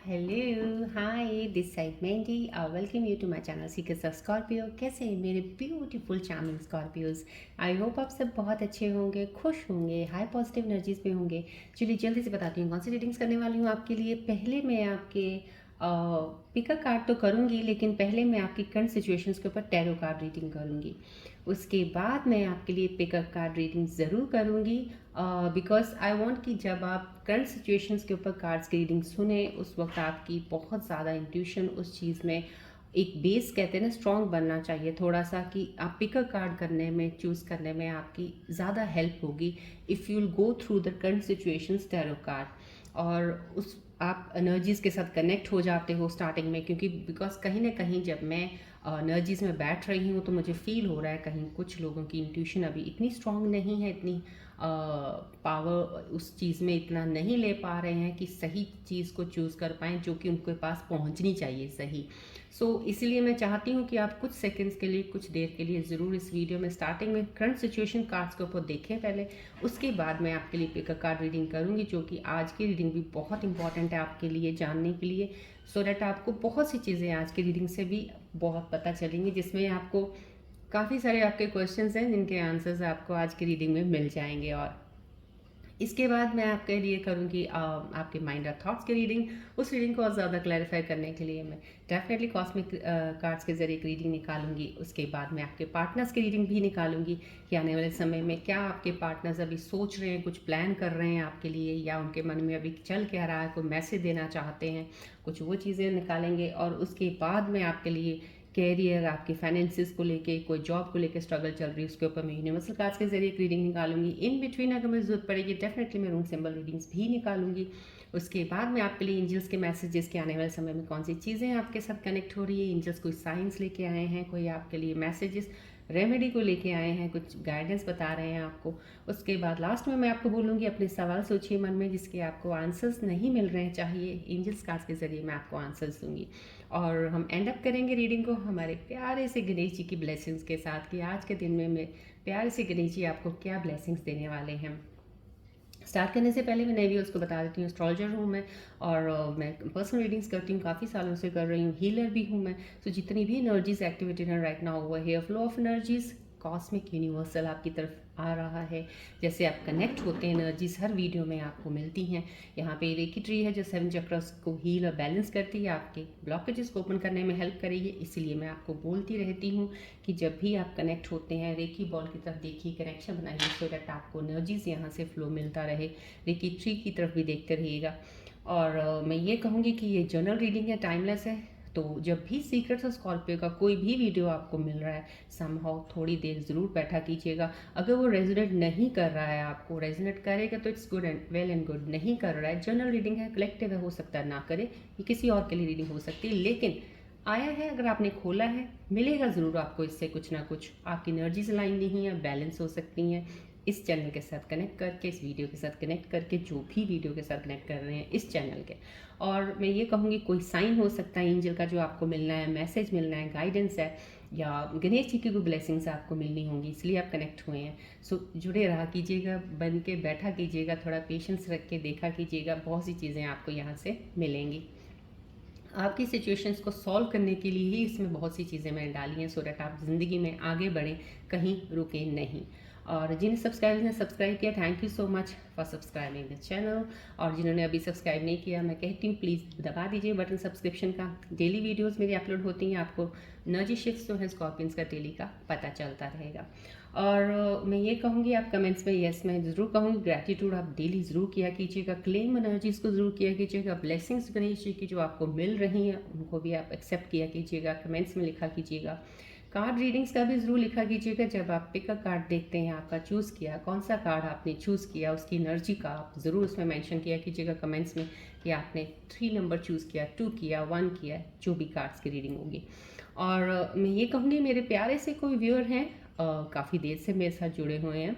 Hello hi this side Mandy welcome you to my channel seekers of Scorpio. कैसे हैं मेरे beautiful charming Scorpios. I hope आप सब बहुत अच्छे होंगे, खुश होंगे, हाई पॉजिटिव एनर्जीज में होंगे। चलिए जल्दी से बताती हूँ कौन सी रीडिंग्स करने वाली हूँ आपके लिए। पहले मैं आपके पिकअप कार्ड तो करूँगी, लेकिन पहले मैं आपकी करंट सिचुएशंस के ऊपर टैरो कार्ड रीडिंग करूँगी। उसके बाद मैं आपके लिए पिकअप कार्ड रीडिंग ज़रूर करूँगी, बिकॉज आई वांट कि जब आप करंट सिचुएशंस के ऊपर कार्ड्स की रीडिंग सुने उस वक्त आपकी बहुत ज़्यादा इंट्यूशन उस चीज़ में एक बेस कहते हैं ना स्ट्रॉन्ग बनना चाहिए थोड़ा सा, कि आप पिकअप कार्ड करने में चूज़ करने में आपकी ज़्यादा हेल्प होगी if you will go through the current situations tarot card. और उस आप एनर्जीज़ के साथ कनेक्ट हो जाते हो स्टार्टिंग में, क्योंकि बिकॉज कहीं ना कहीं जब मैं एनर्जीज़ में बैठ रही हूँ तो मुझे फील हो रहा है कहीं कुछ लोगों की इंट्यूशन अभी इतनी स्ट्रांग नहीं है, इतनी पावर उस चीज़ में इतना नहीं ले पा रहे हैं कि सही चीज़ को चूज़ कर पाएँ जो कि उनके पास पहुंचनी चाहिए सही। इसलिए मैं चाहती हूँ कि आप कुछ सेकंड्स के लिए, कुछ देर के लिए ज़रूर इस वीडियो में स्टार्टिंग में करंट सिचुएशन कार्ड्स के ऊपर देखें पहले। उसके बाद मैं आपके लिए पिकअप कार्ड रीडिंग करूँगी, जो कि आज की रीडिंग भी बहुत इंपॉर्टेंट है आपके लिए जानने के लिए, सो डैट आपको बहुत सी चीज़ें आज की रीडिंग से भी बहुत पता चलेंगी, जिसमें आपको काफ़ी सारे आपके क्वेश्चंस हैं जिनके आंसर्स आपको आज की रीडिंग में मिल जाएंगे। और इसके बाद मैं आपके लिए करूँगी आपके माइंड और थॉट्स की रीडिंग। उस रीडिंग को और ज़्यादा क्लैरिफाई करने के लिए मैं डेफिनेटली कॉस्मिक कार्ड्स के ज़रिए एक रीडिंग निकालूंगी। उसके बाद मैं आपके पार्टनर्स की रीडिंग भी निकालूंगी कि आने वाले समय में क्या आपके पार्टनर्स अभी सोच रहे हैं, कुछ प्लान कर रहे हैं आपके लिए, या उनके मन में अभी चल क्या रहा है, कोई मैसेज देना चाहते हैं, कुछ वो चीज़ें निकालेंगे। और उसके बाद मैं आपके लिए कैरियर, आपके फाइनेंसिस को लेके, कोई जॉब को लेके स्ट्रगल चल रही है उसके ऊपर मैं यूनिवर्सल कार्ड्स के जरिए एक रीडिंग निकालूंगी। इन बिटवीन अगर मुझे जरूरत पड़ेगी डेफिनेटली मैं रूम सिंबल रीडिंग्स भी निकालूंगी। उसके बाद मैं आपके लिए एंजल्स के मैसेजेस के आने वाले समय में कौन सी चीज़ें आपके साथ कनेक्ट हो रही है, एंजल्स कोई साइंस लेके आए हैं, कोई आपके लिए मैसेजेस रेमेडी को लेके आए हैं, कुछ गाइडेंस बता रहे हैं आपको। उसके बाद लास्ट में मैं आपको बोलूँगी अपने सवाल सोचिए मन में जिसके आपको आंसर्स नहीं मिल रहे हैं, चाहिए एंजल्स कार्ड्स के जरिए मैं आपको आंसर्स दूंगी। और हम एंड अप करेंगे रीडिंग को हमारे प्यारे से गणेश जी की ब्लेसिंग्स के साथ, कि आज के दिन में प्यारे से गणेश जी आपको क्या ब्लेसिंग्स देने वाले हैं। स्टार्ट करने से पहले मैं नए व्यूअर्स को बता देती हूँ, एस्ट्रोलॉजर हूँ मैं, और मैं पर्सनल रीडिंग्स करती हूँ, काफ़ी सालों से कर रही हूँ, हीलर भी हूँ मैं। जितनी भी एनर्जीज एक्टिवेटेड हैं राइट नाउ, वो here flow of energies cosmic universal आपकी तरफ आ रहा है। जैसे आप कनेक्ट होते हैं एनर्जीज हर वीडियो में आपको मिलती हैं। यहाँ पे रेकी ट्री है जो 7 चक्रस को हील और बैलेंस करती है, आपके ब्लॉकेजेस को ओपन करने में हेल्प करेगी। इसीलिए मैं आपको बोलती रहती हूँ कि जब भी आप कनेक्ट होते हैं रेकी बॉल की तरफ देखिए, कनेक्शन बनाइए, सो दैट आपको एनर्जीज यहाँ से फ्लो मिलता रहे। रेकी ट्री की तरफ भी देखते रहिएगा। और मैं ये कहूँगी कि ये जर्नल रीडिंग है, टाइमलेस है। तो जब भी सीक्रेट्स ऑफ स्कॉर्पियो का कोई भी वीडियो आपको मिल रहा है, समहाउ थोड़ी देर ज़रूर बैठा कीजिएगा। अगर वो रेजोनेट नहीं कर रहा है, आपको रेजोनेट करेगा तो it's good and well and good, नहीं कर रहा है, जर्नल रीडिंग है, कलेक्टिव है, हो सकता है ना करे, ये किसी और के लिए रीडिंग हो सकती है, लेकिन आया है, अगर आपने खोला है मिलेगा ज़रूर आपको इससे कुछ ना कुछ। आपकी एनर्जीज लाइन नहीं है, बैलेंस हो सकती हैं इस चैनल के साथ कनेक्ट करके, इस वीडियो के साथ कनेक्ट करके, जो भी वीडियो के साथ कनेक्ट कर रहे हैं इस चैनल के। और मैं ये कहूँगी कोई साइन हो सकता है एंजल का जो आपको मिलना है, मैसेज मिलना है, गाइडेंस है, या गणेश जी की कोई ब्लेसिंग्स आपको मिलनी होंगी, इसलिए आप कनेक्ट हुए हैं। जुड़े रहा कीजिएगा, बन के बैठा कीजिएगा, थोड़ा पेशेंस रख के देखा कीजिएगा, बहुत सी चीज़ें आपको यहाँ से मिलेंगी। आपकी सिचुएशंस को सॉल्व करने के लिए ही इसमें बहुत सी चीज़ें मैंने डाली हैं, सो डैट आप ज़िंदगी में आगे बढ़ें, कहीं रुके नहीं। और जिन्हें सब्सक्राइब किया, thank you so much for subscribing the channel. और जिन्होंने अभी सब्सक्राइब नहीं किया, मैं कहती हूँ प्लीज़ दबा दीजिए बटन सब्सक्रिप्शन का। डेली वीडियोस मेरी अपलोड होती हैं, आपको एनर्जी शिफ्ट्स जो है स्कॉर्पियंस का डेली का पता चलता रहेगा। और मैं ये कहूँगी आप कमेंट्स में यस, मैं ज़रूर कहूँगी ग्रैटिट्यूड आप डेली ज़रूर किया कीजिएगा, क्लेम एनर्जीज़ को ज़रूर किया कीजिएगा, ब्लेसिंग्स गणेश जी की जो आपको मिल रही हैं उनको भी आप एक्सेप्ट किया कीजिएगा, कमेंट्स में लिखा कीजिएगा। कार्ड रीडिंग्स का भी ज़रूर लिखा कीजिएगा, जब आप पिकअप कार्ड देखते हैं आपका चूज़ किया, कौन सा कार्ड आपने चूज़ किया, उसकी एनर्जी का आप ज़रूर उसमें मेंशन किया कीजिएगा कमेंट्स में, कि आपने 3 नंबर चूज़ किया, 2 किया, 1 किया, जो भी कार्ड्स की रीडिंग होगी। और मैं ये कहूँगी मेरे प्यारे से कोई व्यूअर हैं काफ़ी देर से मेरे साथ जुड़े हुए हैं,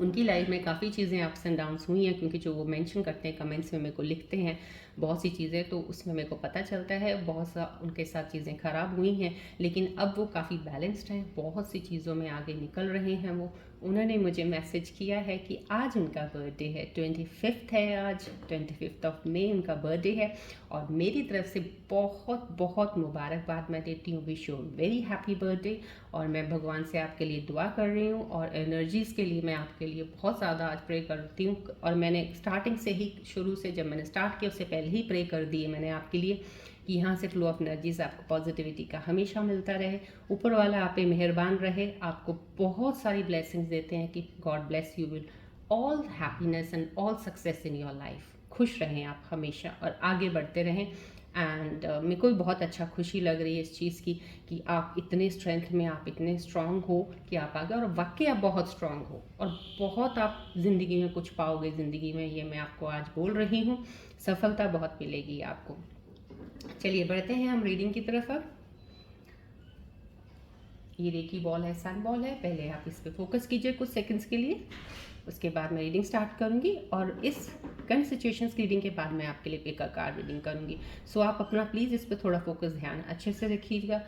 उनकी लाइफ में काफ़ी चीज़ें अप्स एंड डाउन्स हुई हैं, क्योंकि जो वो मेंशन करते हैं कमेंट्स में, मेरे को लिखते हैं बहुत सी चीज़ें, तो उसमें मेरे को पता चलता है बहुत सा उनके साथ चीज़ें ख़राब हुई हैं, लेकिन अब वो काफ़ी बैलेंस्ड हैं, बहुत सी चीज़ों में आगे निकल रहे हैं वो। उन्होंने मुझे मैसेज किया है कि आज उनका बर्थडे है, 25th है आज, 25th ऑफ मई उनका बर्थडे है, और मेरी तरफ से बहुत बहुत मुबारकबाद मैं देती हूँ। Wish you very happy birthday. और मैं भगवान से आपके लिए दुआ कर रही हूँ, और एनर्जीज़ के लिए मैं आपके लिए बहुत ज़्यादा आज प्रे करती हूँ। और मैंने स्टार्टिंग से ही, शुरू से जब मैंने स्टार्ट किया उससे पहले ही प्रे कर दिए मैंने आपके लिए, कि यहाँ से फ्लो ऑफ एनर्जीज आपको पॉजिटिविटी का हमेशा मिलता रहे, ऊपर वाला आप पे मेहरबान रहे, आपको बहुत सारी ब्लेसिंग्स देते हैं कि God bless you will all happiness and all success in your life. खुश रहें आप हमेशा और आगे बढ़ते रहें। एंड मेरे को भी बहुत अच्छा खुशी लग रही है इस चीज़ की कि आप इतने स्ट्रेंथ में, आप इतने स्ट्रांग हो कि आप आगे, और वाकई आप बहुत स्ट्रांग हो और बहुत आप ज़िंदगी में कुछ पाओगे ज़िंदगी में, ये मैं आपको आज बोल रही हूँ। सफलता बहुत मिलेगी आपको। चलिए बढ़ते हैं हम रीडिंग की तरफ। अब ये रेकी बॉल है, सन बॉल है, पहले आप इस पर फोकस कीजिए कुछ सेकंड्स के लिए, उसके बाद मैं रीडिंग स्टार्ट करूँगी, और इस करंट सिचुएशंस की रीडिंग के बाद मैं आपके लिए पिक अ कार्ड रीडिंग करूँगी। सो आप अपना प्लीज़ इस पर थोड़ा फोकस, ध्यान अच्छे से रखिएगा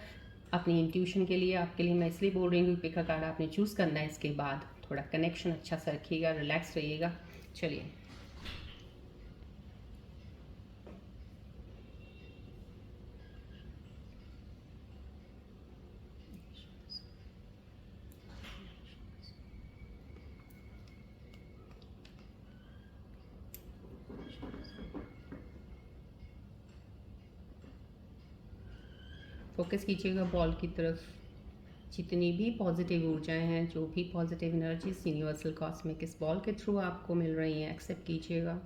अपनी इंट्यूशन के लिए। आपके लिए मैं इसलिए बोल रही हूँ कि पिक अ कार्ड आपने चूज़ करना है, इसके बाद थोड़ा कनेक्शन अच्छा सा रखिएगा, रिलैक्स रहिएगा। चलिए, फोकस कीजिएगा बॉल की तरफ। जितनी भी पॉजिटिव ऊर्जाएं हैं, जो भी पॉजिटिव एनर्जीज यूनिवर्सल कॉस्मिक इस बॉल के थ्रू आपको मिल रही हैं, एक्सेप्ट कीजिएगा।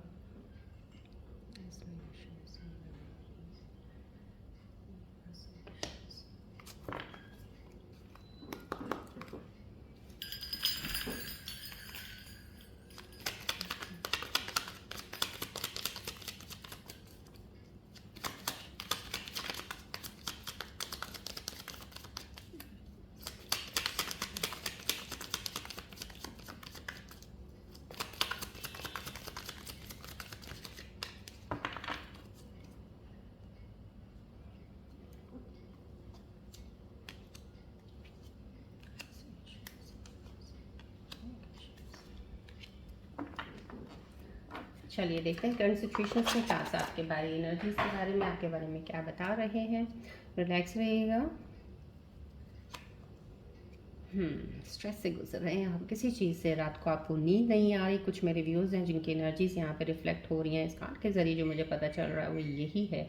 चलिए देखते हैं करंट सिचुएशंस में कार्ड्स आपके बारे, एनर्जीज के बारे में, आपके बारे में क्या बता रहे हैं। रिलैक्स रहिएगा। स्ट्रेस से गुजर रहे हैं आप किसी चीज़ से, रात को आपको नींद नहीं आ रही। कुछ मेरे व्यूज़ हैं जिनकी एनर्जीज यहाँ पे रिफ्लेक्ट हो रही हैं इस कार्ड के ज़रिए, जो मुझे पता चल रहा है वो यही है,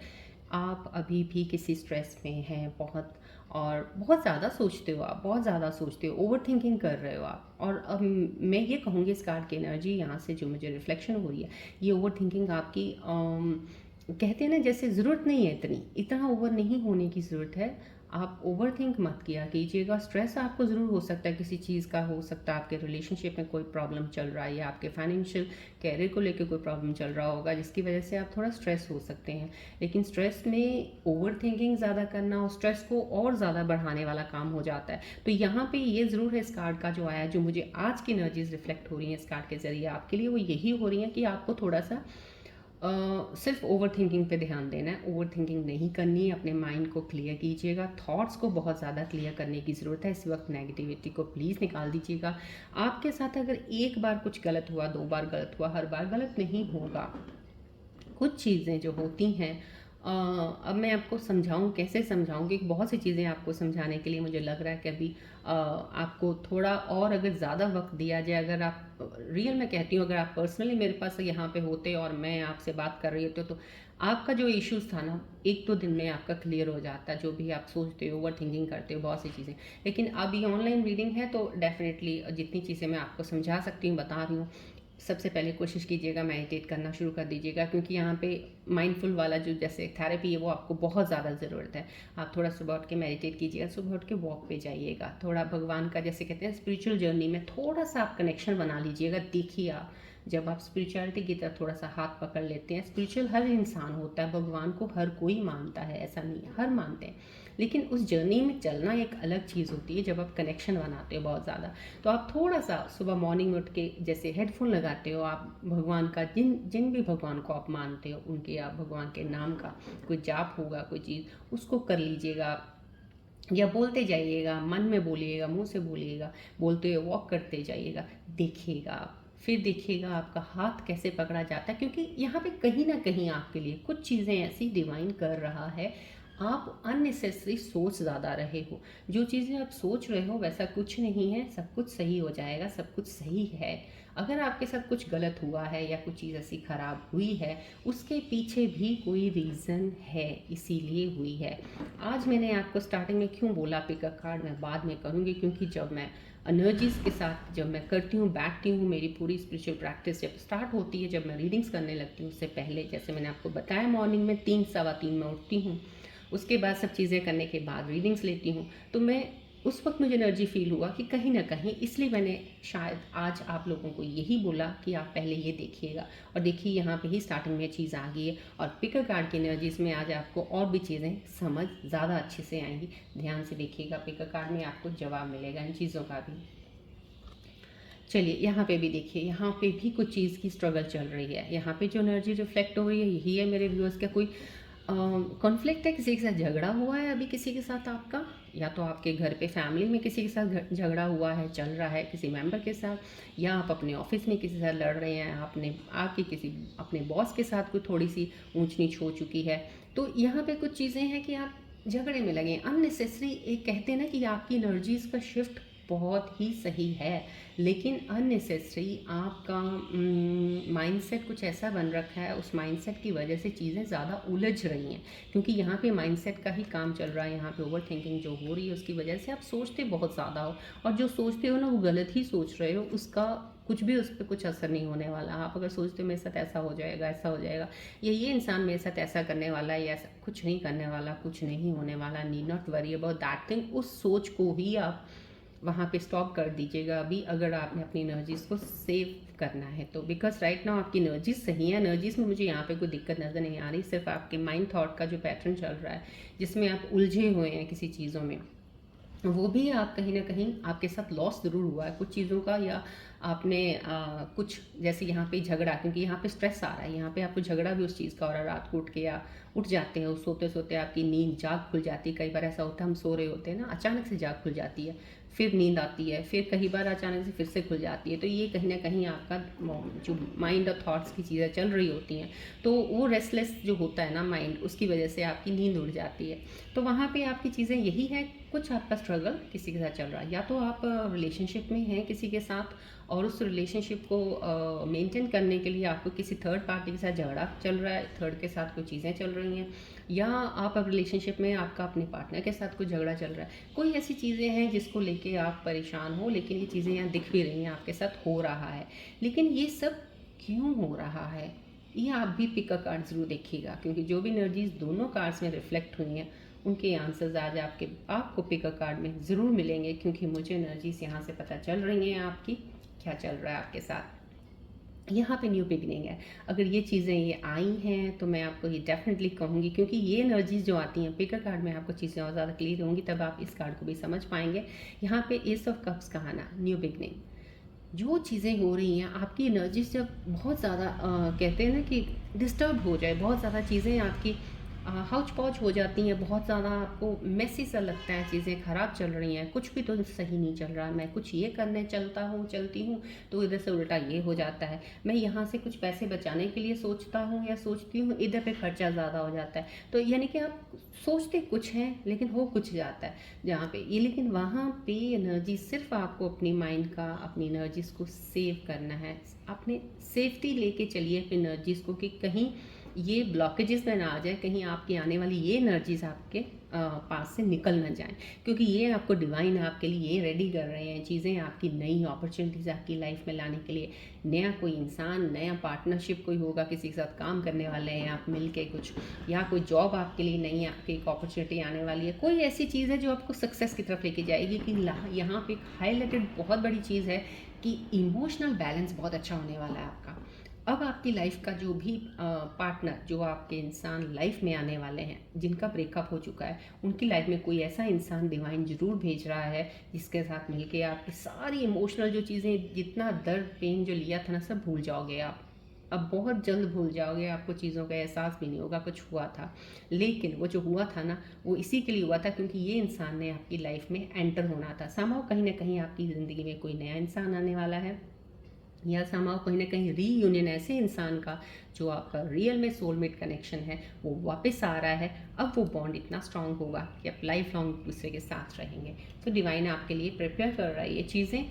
आप अभी भी किसी स्ट्रेस में हैं बहुत, और बहुत ज़्यादा सोचते हो आप, बहुत ज़्यादा सोचते हो, ओवर थिंकिंग कर रहे हो आप। और अब मैं ये कहूँगी इस कार्ड की एनर्जी यहाँ से जो मुझे रिफ्लेक्शन हो रही है, ये ओवर थिंकिंग आपकी कहते हैं ना, जैसे ज़रूरत नहीं है, इतना ओवर नहीं होने की ज़रूरत है। आप ओवर थिंक मत किया कीजिएगा। स्ट्रेस आपको ज़रूर हो सकता है, किसी चीज़ का हो सकता है, आपके रिलेशनशिप में कोई प्रॉब्लम चल रहा है, या आपके फाइनेंशियल कैरियर को लेकर कोई प्रॉब्लम चल रहा होगा, जिसकी वजह से आप थोड़ा स्ट्रेस हो सकते हैं। लेकिन स्ट्रेस में ओवर थिंकिंग ज़्यादा करना और स्ट्रेस को और ज़्यादा बढ़ाने वाला काम हो जाता है। तो यहाँ पे ये ज़रूर है, इस कार्ड का जो आया, जो मुझे आज की एनर्जीज रिफ्लेक्ट हो रही हैं इस कार्ड के ज़रिए आपके लिए, वो यही हो रही हैं कि आपको थोड़ा सा सिर्फ ओवर थिंकिंग पे ध्यान देना है, ओवर थिंकिंग नहीं करनी है। अपने माइंड को क्लियर कीजिएगा, थॉट्स को बहुत ज़्यादा क्लियर करने की ज़रूरत है इस वक्त। नेगेटिविटी को प्लीज़ निकाल दीजिएगा। आपके साथ अगर एक बार कुछ गलत हुआ, दो बार गलत हुआ, हर बार गलत नहीं होगा। कुछ चीज़ें जो होती हैं, अब मैं आपको समझाऊँ, कैसे समझाऊँ, कि बहुत सी चीज़ें आपको समझाने के लिए मुझे लग रहा है कि अभी आपको थोड़ा और अगर ज़्यादा वक्त दिया जाए, अगर आप रियल में कहती हूँ, अगर आप पर्सनली मेरे पास यहाँ पे होते और मैं आपसे बात कर रही होती तो आपका जो इश्यूज़ था ना, एक दो दिन में आपका क्लियर हो जाता, जो भी आप सोचते हो, ओवर थिंकिंग करते हो, बहुत सी चीज़ें। लेकिन अब ये ऑनलाइन रीडिंग है तो डेफिनेटली जितनी चीज़ें मैं आपको समझा सकती हूँ बता रही हूँ। सबसे पहले कोशिश कीजिएगा मेडिटेट करना शुरू कर दीजिएगा, क्योंकि यहाँ पे माइंडफुल वाला जो जैसे थेरेपी है वो आपको बहुत ज़्यादा ज़रूरत है। आप थोड़ा सुबह उठ के मेडिटेट कीजिएगा, सुबह उठ के वॉक पे जाइएगा, थोड़ा भगवान का, जैसे कहते हैं स्पिरिचुअल जर्नी में थोड़ा सा आप कनेक्शन बना लीजिएगा। देखिए आप जब आप स्पिरिचुअलिटी की तरफ थोड़ा सा हाथ पकड़ लेते हैं, स्पिरिचुअल हर इंसान होता है, भगवान को हर कोई मानता है, ऐसा नहीं है, हर मानते हैं, लेकिन उस जर्नी में चलना एक अलग चीज़ होती है। जब आप कनेक्शन बनाते हो बहुत ज़्यादा, तो आप थोड़ा सा सुबह मॉर्निंग उठ के जैसे हेडफोन लगाते हो, आप भगवान का जिन जिन भी भगवान को आप मानते हो उनके, आप भगवान के नाम का कोई जाप होगा, कोई चीज़ उसको कर लीजिएगा, या बोलते जाइएगा, मन में बोलिएगा, मुंह से बोलिएगा, बोलते हुए वॉक करते जाइएगा, देखिएगा आप, फिर देखिएगा आपका हाथ कैसे पकड़ा जाता है, क्योंकि यहाँ पे कहीं ना कहीं आपके लिए कुछ चीज़ें ऐसी डिवाइन कर रहा है। आप अननेसेसरी सोच ज़्यादा रहे हो, जो चीज़ें आप सोच रहे हो वैसा कुछ नहीं है, सब कुछ सही हो जाएगा, सब कुछ सही है। अगर आपके साथ कुछ गलत हुआ है या कुछ चीज़ ऐसी ख़राब हुई है, उसके पीछे भी कोई रीज़न है, इसीलिए हुई है। आज मैंने आपको स्टार्टिंग में क्यों बोला पिक अ कार्ड, मैं बाद में कहूँगी, क्योंकि जब मैं एनर्जीज़ के साथ जब मैं करती हूँ, बैठती हूँ, मेरी पूरी स्पिरिचुअल प्रैक्टिस जब स्टार्ट होती है, जब मैं रीडिंग्स करने लगती हूँ, उससे पहले जैसे मैंने आपको बताया मॉर्निंग में 3 सवा 3 में उठती हूँ, उसके बाद सब चीज़ें करने के बाद रीडिंग्स लेती हूँ, तो मैं उस वक्त मुझे एनर्जी फील हुआ कि कहीं ना कहीं, इसलिए मैंने शायद आज आप लोगों को यही बोला कि आप पहले ये देखिएगा। और देखिए यहाँ पे ही स्टार्टिंग में चीज़ आ गई है, और पिकर कार्ड की एनर्जीज में आज आपको और भी चीज़ें समझ ज़्यादा अच्छे से आएंगी। ध्यान से देखिएगा, पिकर कार्ड में आपको जवाब मिलेगा इन चीज़ों का भी। चलिए यहाँ पे भी देखिए, यहाँ पे भी कुछ चीज़ की स्ट्रगल चल रही है। यहाँ पे जो एनर्जी रिफ्लेक्ट हो रही है यही है मेरे व्यूअर्स का, कोई कॉन्फ्लिक्ट है, किसी के साथ झगड़ा हुआ है अभी किसी के साथ आपका, या तो आपके घर पे फैमिली में किसी के साथ झगड़ा हुआ है, चल रहा है किसी मेंबर के साथ, या आप अपने ऑफिस में किसी के साथ लड़ रहे हैं, आपने आपके किसी अपने बॉस के साथ कोई थोड़ी सी ऊंच नीच हो चुकी है। तो यहाँ पे कुछ चीज़ें हैं कि आप झगड़े में लगे अननेसेसरी। एक कहते हैं ना कि आपकी एनर्जीज का शिफ्ट बहुत ही सही है, लेकिन अननेसेसरी आपका माइंडसेट कुछ ऐसा बन रखा है, उस माइंडसेट की वजह से चीज़ें ज़्यादा उलझ रही हैं, क्योंकि यहाँ पे माइंडसेट का ही काम चल रहा है। यहाँ पे ओवर थिंकिंग जो हो रही है उसकी वजह से आप सोचते बहुत ज़्यादा हो, और जो सोचते हो ना वो गलत ही सोच रहे हो, उसका कुछ भी उस पर कुछ असर नहीं होने वाला। आप अगर सोचते हो मेरे साथ ऐसा हो जाएगा, ऐसा हो जाएगा, या ये इंसान मेरे साथ ऐसा करने वाला है, या ऐसा कुछ नहीं करने वाला, कुछ नहीं होने वाला, need not worry about that thing, उस सोच को ही आप वहाँ पे स्टॉप कर दीजिएगा अभी, अगर आपने अपनी एनर्जीज को सेव करना है तो। बिकॉज राइट नाउ आपकी एनर्जीज सही है, एनर्जीज में मुझे यहाँ पे कोई दिक्कत नज़र नहीं आ रही, सिर्फ आपके माइंड थॉट का जो पैटर्न चल रहा है जिसमें आप उलझे हुए हैं किसी चीज़ों में, वो भी आप कहीं ना कहीं आपके साथ लॉस ज़रूर हुआ है कुछ चीज़ों का, या आपने कुछ जैसे यहाँ पे झगड़ा, क्योंकि यहाँ पे स्ट्रेस आ रहा है, यहाँ पे आपको झगड़ा भी उस चीज़ का हो रहा है, रात को उठ के या उठ जाते हैं, सोते सोते आपकी नींद जाग खुल जाती है। कई बार ऐसा होता है हम सो रहे होते हैं ना, अचानक से जाग खुल जाती है, फिर नींद आती है, फिर कई बार अचानक से फिर से खुल जाती है। तो ये कहीं ना कहीं आपका जो माइंड और थॉट्स की चीज़ें चल रही होती हैं, तो वो रेस्टलेस जो होता है ना माइंड, उसकी वजह से आपकी नींद उड़ जाती है। तो वहाँ पे आपकी चीज़ें यही है, कुछ आपका स्ट्रगल किसी के साथ चल रहा है, या तो आप रिलेशनशिप में हैं किसी के साथ और उस रिलेशनशिप को मेंटेन करने के लिए आपको किसी थर्ड पार्टी के साथ झगड़ा चल रहा है, थर्ड के साथ कोई चीज़ें चल रही हैं, या आप अब रिलेशनशिप में आपका अपने पार्टनर के साथ कोई झगड़ा चल रहा है। कोई ऐसी चीज़ें हैं जिसको लेके आप परेशान हो, लेकिन ये चीज़ें यहाँ दिख भी रही हैं, आपके साथ हो रहा है। लेकिन ये सब क्यों हो रहा है, ये आप भी पिक अ कार्ड ज़रूर देखिएगा, क्योंकि जो भी एनर्जीज दोनों कार्ड्स में रिफ्लेक्ट हुई हैं उनके आंसर्स आज आपको पिक अ कार्ड में ज़रूर मिलेंगे, क्योंकि मुझे एनर्जीज यहाँ से पता चल रही हैं आपकी क्या चल रहा है आपके साथ। यहाँ पे न्यू बिगनिंग है। अगर ये चीज़ें ये आई हैं तो मैं आपको ये डेफिनेटली कहूँगी, क्योंकि ये एनर्जीज जो आती हैं पिकर कार्ड में आपको चीज़ें और ज़्यादा क्लियर होंगी, तब आप इस कार्ड को भी समझ पाएंगे। यहाँ पे एस ऑफ कप्स का आना, न्यू बिगनिंग, जो चीज़ें हो रही हैं आपकी एनर्जीज जब बहुत ज़्यादा कहते हैं ना कि डिस्टर्ब हो जाए, बहुत ज़्यादा चीज़ें आपकी हाउच पौच हो जाती हैं, बहुत ज़्यादा आपको मैसी सा लगता है, चीज़ें ख़राब चल रही हैं, कुछ भी तो सही नहीं चल रहा, मैं कुछ ये करने चलती हूँ तो इधर से उल्टा ये हो जाता है, मैं यहाँ से कुछ पैसे बचाने के लिए सोचता हूँ या सोचती हूँ, इधर पे खर्चा ज़्यादा हो जाता है। तो यानी कि आप सोचते कुछ हैं लेकिन हो कुछ जाता है जहाँ पे ये, लेकिन वहाँ पे एनर्जी सिर्फ आपको अपनी माइंड का, अपनी एनर्जीज को सेव करना है, अपने सेफ्टी लेके चलिए अपनी एनर्जीज को, कि कहीं ये ब्लॉकेजेस में ना आ जाए, कहीं आपकी आने वाली ये एनर्जीज आपके पास से निकल ना जाएं, क्योंकि ये आपको डिवाइन आपके लिए ये रेडी कर रहे हैं चीज़ें, आपकी नई अपॉर्चुनिटीज़ आपकी लाइफ में लाने के लिए। नया कोई इंसान, नया पार्टनरशिप कोई होगा, किसी के साथ काम करने वाले हैं आप मिल के कुछ, या कोई जॉब आपके लिए नई आपकी एक अपॉर्चुनिटी आने वाली है। कोई ऐसी चीज़ है जो आपको सक्सेस की तरफ लेके जाएगी। कि यहाँ पे एक हाईलाइटेड बहुत बड़ी चीज़ है कि इमोशनल बैलेंस बहुत अच्छा होने वाला है आपका। अब आपकी लाइफ का जो भी पार्टनर, जो आपके इंसान लाइफ में आने वाले हैं, जिनका ब्रेकअप हो चुका है, उनकी लाइफ में कोई ऐसा इंसान डिवाइन ज़रूर भेज रहा है जिसके साथ मिलके आपकी सारी इमोशनल जो चीज़ें, जितना दर्द पेन जो लिया था ना, सब भूल जाओगे आप। अब बहुत जल्द भूल जाओगे, आपको चीज़ों का एहसास भी नहीं होगा कुछ हुआ था। लेकिन वो जो हुआ था ना, वो इसी के लिए हुआ था क्योंकि ये इंसान ने आपकी लाइफ में एंटर होना था। समहाउ कहीं ना कहीं आपकी ज़िंदगी में कोई नया इंसान आने वाला है, या समाव कहीं ना कहीं रीयूनियन ऐसे इंसान का जो आपका रियल में सोलमेट कनेक्शन है वो वापस आ रहा है। अब वो बॉन्ड इतना स्ट्रांग होगा कि आप लाइफ लॉन्ग दूसरे के साथ रहेंगे। तो डिवाइन आपके लिए प्रिपेयर कर रहा है ये चीज़ें।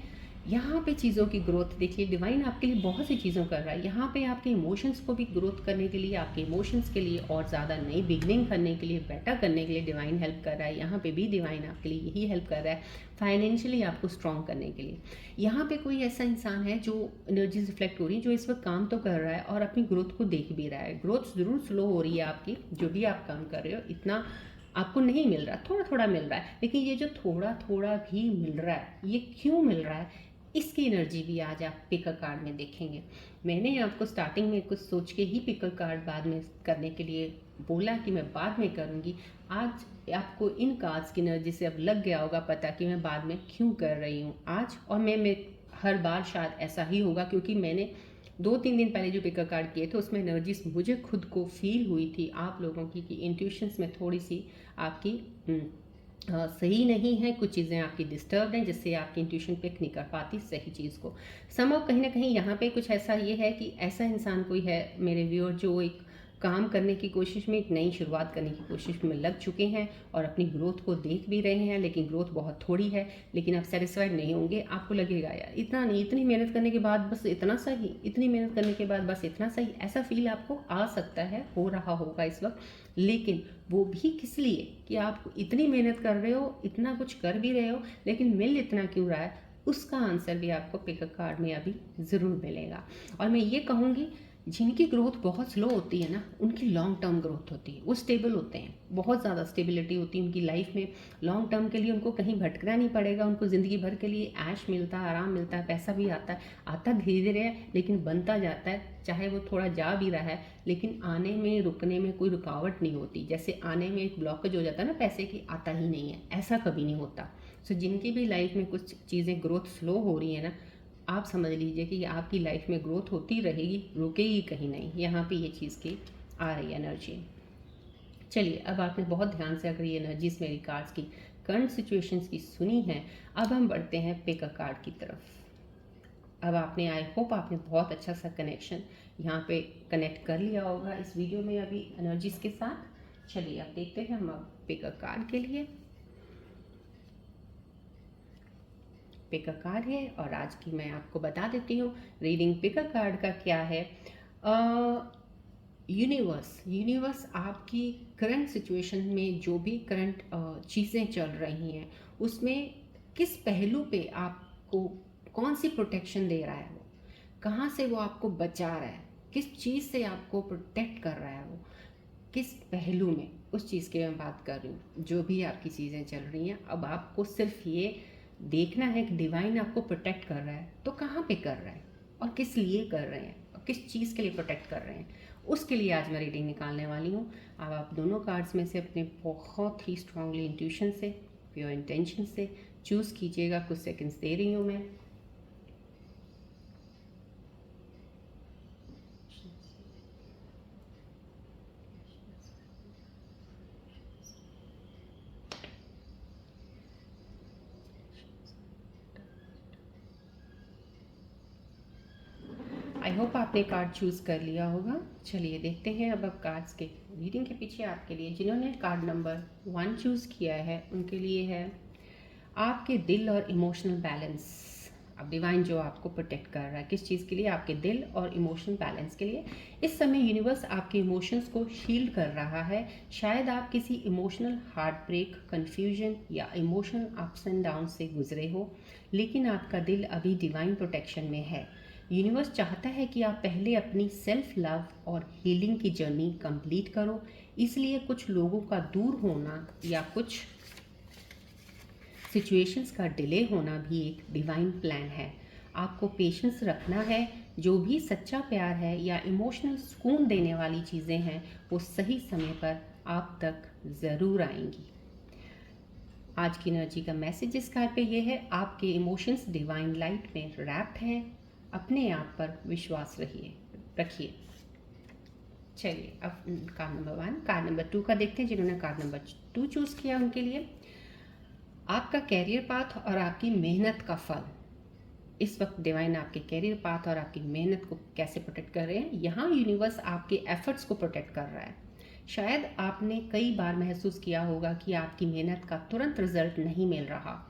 यहाँ पे चीज़ों की ग्रोथ देखिए, डिवाइन आपके लिए बहुत सी चीज़ों कर रहा है। यहाँ पे आपके इमोशंस को भी ग्रोथ करने के लिए, आपके इमोशंस के लिए और ज़्यादा नई बिगनिंग करने के लिए, बेटर करने के लिए डिवाइन हेल्प कर रहा है। यहाँ पे भी डिवाइन आपके लिए यही हेल्प कर रहा है, फाइनेंशियली आपको स्ट्रॉन्ग करने के लिए। यहाँ पे कोई ऐसा इंसान है जो एनर्जी रिफ्लेक्ट हो रही है, जो इस वक्त काम तो कर रहा है और अपनी ग्रोथ को देख भी रहा है। ग्रोथ ज़रूर स्लो हो रही है आपकी, जो भी आप काम कर रहे हो इतना आपको नहीं मिल रहा, थोड़ा थोड़ा मिल रहा है। लेकिन ये जो थोड़ा थोड़ा भी मिल रहा है, ये क्यों मिल रहा है, इसकी एनर्जी भी आज आप पिकर कार्ड में देखेंगे। मैंने आपको स्टार्टिंग में कुछ सोच के ही पिकर कार्ड बाद में करने के लिए बोला कि मैं बाद में करूँगी। आज आपको इन कार्ड्स की एनर्जी से अब लग गया होगा पता कि मैं बाद में क्यों कर रही हूँ आज। और मैं हर बार शायद ऐसा ही होगा, क्योंकि मैंने 2-3 दिन पहले जो पिकर कार्ड किए थे उसमें एनर्जीज मुझे खुद को फील हुई थी आप लोगों की, कि इंट्यूशंस में थोड़ी सी आपकी सही नहीं है, कुछ चीज़ें आपकी डिस्टर्ब हैं जिससे आपकी इंट्यूशन पिक नहीं कर पाती सही चीज़ को। समहाउ कहीं ना कहीं यहाँ पे कुछ ऐसा ये है कि ऐसा इंसान कोई है मेरे व्यूअर जो एक काम करने की कोशिश में, एक नई शुरुआत करने की कोशिश में लग चुके हैं और अपनी ग्रोथ को देख भी रहे हैं, लेकिन ग्रोथ बहुत थोड़ी है। लेकिन आप सेटिस्फाइड नहीं होंगे, आपको लगेगा यार इतना नहीं, इतनी मेहनत करने के बाद बस इतना सही, इतनी मेहनत करने के बाद बस इतना सही, ऐसा फील आपको आ सकता है, हो रहा होगा इस वक्त। लेकिन वो भी किस लिए कि आप इतनी मेहनत कर रहे हो, इतना कुछ कर भी रहे हो, लेकिन मिल इतना क्यों रहा है, उसका आंसर भी आपको पिकर कार्ड में अभी ज़रूर मिलेगा। और मैं ये कहूँगी जिनकी ग्रोथ बहुत स्लो होती है ना, उनकी लॉन्ग टर्म ग्रोथ होती है, वो स्टेबल होते हैं, बहुत ज़्यादा स्टेबिलिटी होती है उनकी लाइफ में। लॉन्ग टर्म के लिए उनको कहीं भटकना नहीं पड़ेगा, उनको ज़िंदगी भर के लिए ऐश मिलता है, आराम मिलता है, पैसा भी आता धीरे धीरे है लेकिन बनता जाता है। चाहे वो थोड़ा जा भी रहा है लेकिन आने में, रुकने में कोई रुकावट नहीं होती। जैसे आने में एक ब्लॉकेज हो जाता है ना पैसे की, आता ही नहीं है, ऐसा कभी नहीं होता। सो जिनकी भी लाइफ में कुछ चीज़ें ग्रोथ स्लो हो रही है ना, आप समझ लीजिए कि आपकी लाइफ में ग्रोथ होती रहेगी, रुकेगी कहीं नहीं। यहाँ पे ये चीज़ की आ रही है एनर्जी। चलिए, अब आपने बहुत ध्यान से अगर ये एनर्जीज मेरी कार्ड्स की करंट सिचुएशंस की सुनी है, अब हम बढ़ते हैं पिकर कार्ड की तरफ। अब आपने, आई होप आपने बहुत अच्छा सा कनेक्शन यहाँ पे कनेक्ट कर लिया होगा इस वीडियो में अभी एनर्जीज के साथ। चलिए अब देखते हैं हम अब पिकर कार्ड के लिए। पिकर कार्ड है और आज की मैं आपको बता देती हूँ रीडिंग पिकर कार्ड का क्या है। यूनिवर्स आपकी करंट सिचुएशन में जो भी करंट चीज़ें चल रही हैं उसमें किस पहलू पे आपको कौन सी प्रोटेक्शन दे रहा है, वो कहाँ से वो आपको बचा रहा है, किस चीज़ से आपको प्रोटेक्ट कर रहा है, वो किस पहलू में, उस चीज़ की मैं बात कर रही हूँ। जो भी आपकी चीज़ें चल रही हैं, अब आपको सिर्फ ये देखना है कि डिवाइन आपको प्रोटेक्ट कर रहा है तो कहाँ पे कर रहा है और किस लिए कर रहे हैं और किस चीज़ के लिए प्रोटेक्ट कर रहे हैं, उसके लिए आज मैं रीडिंग निकालने वाली हूँ। अब आप दोनों कार्ड्स में से अपने बहुत ही स्ट्रांगली इंट्यूशन से, प्योर इंटेंशन से चूज़ कीजिएगा। कुछ सेकंड्स दे रही हूँ मैं। आई होप आपने कार्ड चूज़ कर लिया होगा। चलिए देखते हैं अब कार्ड्स के रीडिंग के पीछे आपके लिए जिन्होंने कार्ड नंबर 1 चूज़ किया है उनके लिए है आपके दिल और इमोशनल बैलेंस। अब डिवाइन जो आपको प्रोटेक्ट कर रहा है किस चीज़ के लिए, आपके दिल और इमोशनल बैलेंस के लिए। इस समय यूनिवर्स आपके इमोशंस को शील्ड कर रहा है। शायद आप किसी इमोशनल हार्ट ब्रेक, कन्फ्यूजन या इमोशनल अप्स एंड डाउन से गुजरे हो, लेकिन आपका दिल अभी डिवाइन प्रोटेक्शन में है। यूनिवर्स चाहता है कि आप पहले अपनी सेल्फ लव और हीलिंग की जर्नी कंप्लीट करो। इसलिए कुछ लोगों का दूर होना या कुछ सिचुएशंस का डिले होना भी एक डिवाइन प्लान है। आपको पेशेंस रखना है। जो भी सच्चा प्यार है या इमोशनल सुकून देने वाली चीज़ें हैं वो सही समय पर आप तक ज़रूर आएंगी। आज की एनर्जी का मैसेज इस कार्ड पे ये है, आपके इमोशंस डिवाइन लाइट में रैप्ड हैं। अपने आप पर विश्वास रखिए। चलिए अब कार्ड नंबर 1, कार्ड नंबर 2 का देखते हैं। जिन्होंने कार्ड नंबर 2 चूज़ किया उनके लिए आपका कैरियर पाथ और आपकी मेहनत का फल। इस वक्त डिवाइन आपके कैरियर पाथ और आपकी मेहनत को कैसे प्रोटेक्ट कर रहे हैं। यहाँ यूनिवर्स आपके एफर्ट्स को प्रोटेक्ट कर रहा है। शायद आपने कई बार महसूस किया होगा कि आपकी मेहनत का तुरंत रिजल्ट नहीं मिल रहा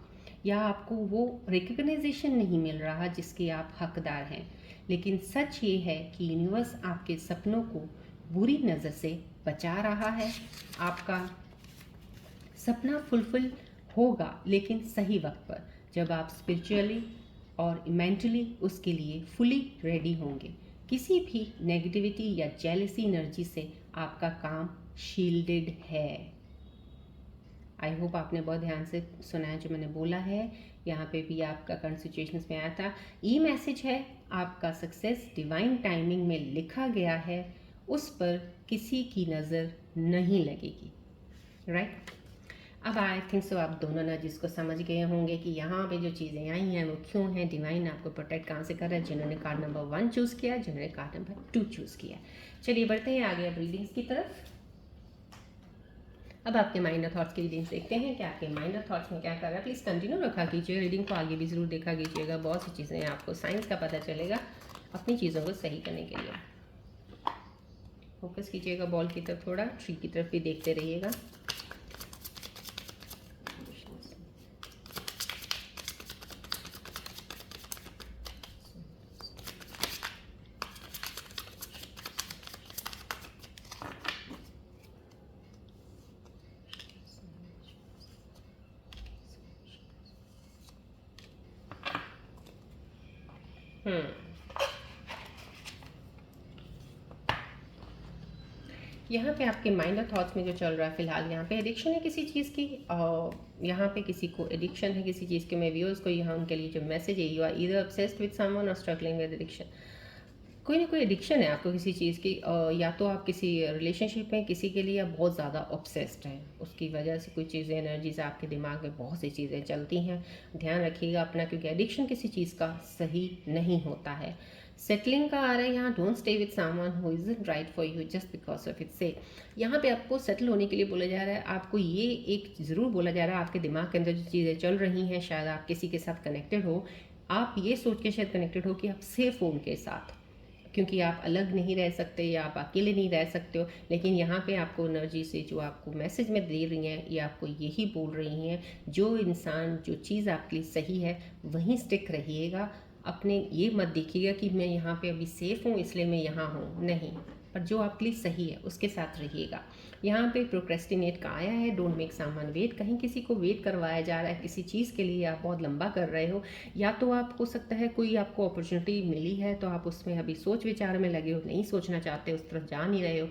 या आपको वो रिकग्नाइजेशन नहीं मिल रहा जिसके आप हकदार हैं। लेकिन सच ये है कि यूनिवर्स आपके सपनों को बुरी नज़र से बचा रहा है। आपका सपना फुलफिल होगा, लेकिन सही वक्त पर, जब आप स्पिरिचुअली और मेंटली उसके लिए फुली रेडी होंगे। किसी भी नेगेटिविटी या जेलसी एनर्जी से आपका काम शील्डेड है। आई होप आपने बहुत ध्यान से सुना है जो मैंने बोला है। यहाँ पे भी आपका करंट सिचुएशंस में आया था। ये मैसेज है, आपका सक्सेस डिवाइन टाइमिंग में लिखा गया है, उस पर किसी की नज़र नहीं लगेगी। राइट। अब आई थिंक सो आप दोनों ना जिसको समझ गए होंगे कि यहाँ पे जो चीज़ें आई हैं वो क्यों हैं। डिवाइन आपको प्रोटेक्ट कहाँ से कर रहा है, जिन्होंने कार्ड नंबर 1 चूज़ किया, जिन्होंने कार्ड नंबर 2 चूज़ किया। चलिए बढ़ते हैं आगे अब रीडिंग्स की तरफ। अब आपके माइंड और थॉट्स की रीडिंग्स देखते हैं कि आपके माइंड और थॉट्स में क्या कर रहा है। प्लीज़ कंटिन्यू रखा कीजिए रीडिंग को, आगे भी ज़रूर देखा कीजिएगा। बहुत सी चीज़ें आपको साइंस का पता चलेगा अपनी चीज़ों को सही करने के लिए। फोकस कीजिएगा बॉल की तरफ, थोड़ा ट्री की तरफ भी देखते रहिएगा। यहाँ पे आपके माइंड और थॉट्स में जो चल रहा है फिलहाल, यहाँ पे एडिक्शन है किसी चीज़ की, और यहाँ पे किसी को एडिक्शन है किसी चीज़ के। मैं व्यूअर्स को यहाँ उनके लिए जो मैसेज है, you are either obsessed with someone or struggling with addiction. कोई ना कोई एडिक्शन है आपको किसी चीज़ की, या तो आप किसी रिलेशनशिप में किसी के लिए बहुत ज़्यादा ऑब्सेस्ड हैं, उसकी वजह से कोई चीज़ें एनर्जीज आपके दिमाग में बहुत सी चीज़ें चलती हैं। ध्यान रखिएगा अपना, क्योंकि एडिक्शन किसी चीज़ का सही नहीं होता है। सेटलिंग का आ रहा है यहाँ, don't stay with someone who isn't right for you just because of it से। यहाँ पे आपको सेटल होने के लिए बोला जा रहा है। आपको ये एक ज़रूर बोला जा रहा है, आपके दिमाग के अंदर जो चीज़ें चल रही हैं, शायद आप किसी के साथ कनेक्टेड हो, आप ये सोच के शायद कनेक्टेड हो कि आप सेफ हो उनके साथ, क्योंकि आप अलग नहीं रह सकते या आप अकेले नहीं रह सकते हो। लेकिन यहाँ पे आपको एनर्जी से जो आपको मैसेज में दे रही हैं, ये आपको यही बोल रही हैं, जो इंसान जो चीज़ आपके लिए सही है वहीं स्टिक रहिएगा। अपने ये मत देखिएगा कि मैं यहाँ पे अभी सेफ़ हूँ इसलिए मैं यहाँ हूँ, नहीं, पर जो आपके लिए सही है उसके साथ रहिएगा। यहाँ पे प्रोक्रेस्टिनेट का आया है, डोंट मेक समवन वेट। कहीं किसी को वेट करवाया जा रहा है किसी चीज़ के लिए, आप बहुत लंबा कर रहे हो, या तो आप हो सकता है कोई आपको अपॉर्चुनिटी मिली है तो आप उसमें अभी सोच विचार में लगे हो, नहीं सोचना चाहते, उस तरफ जा नहीं रहे हो,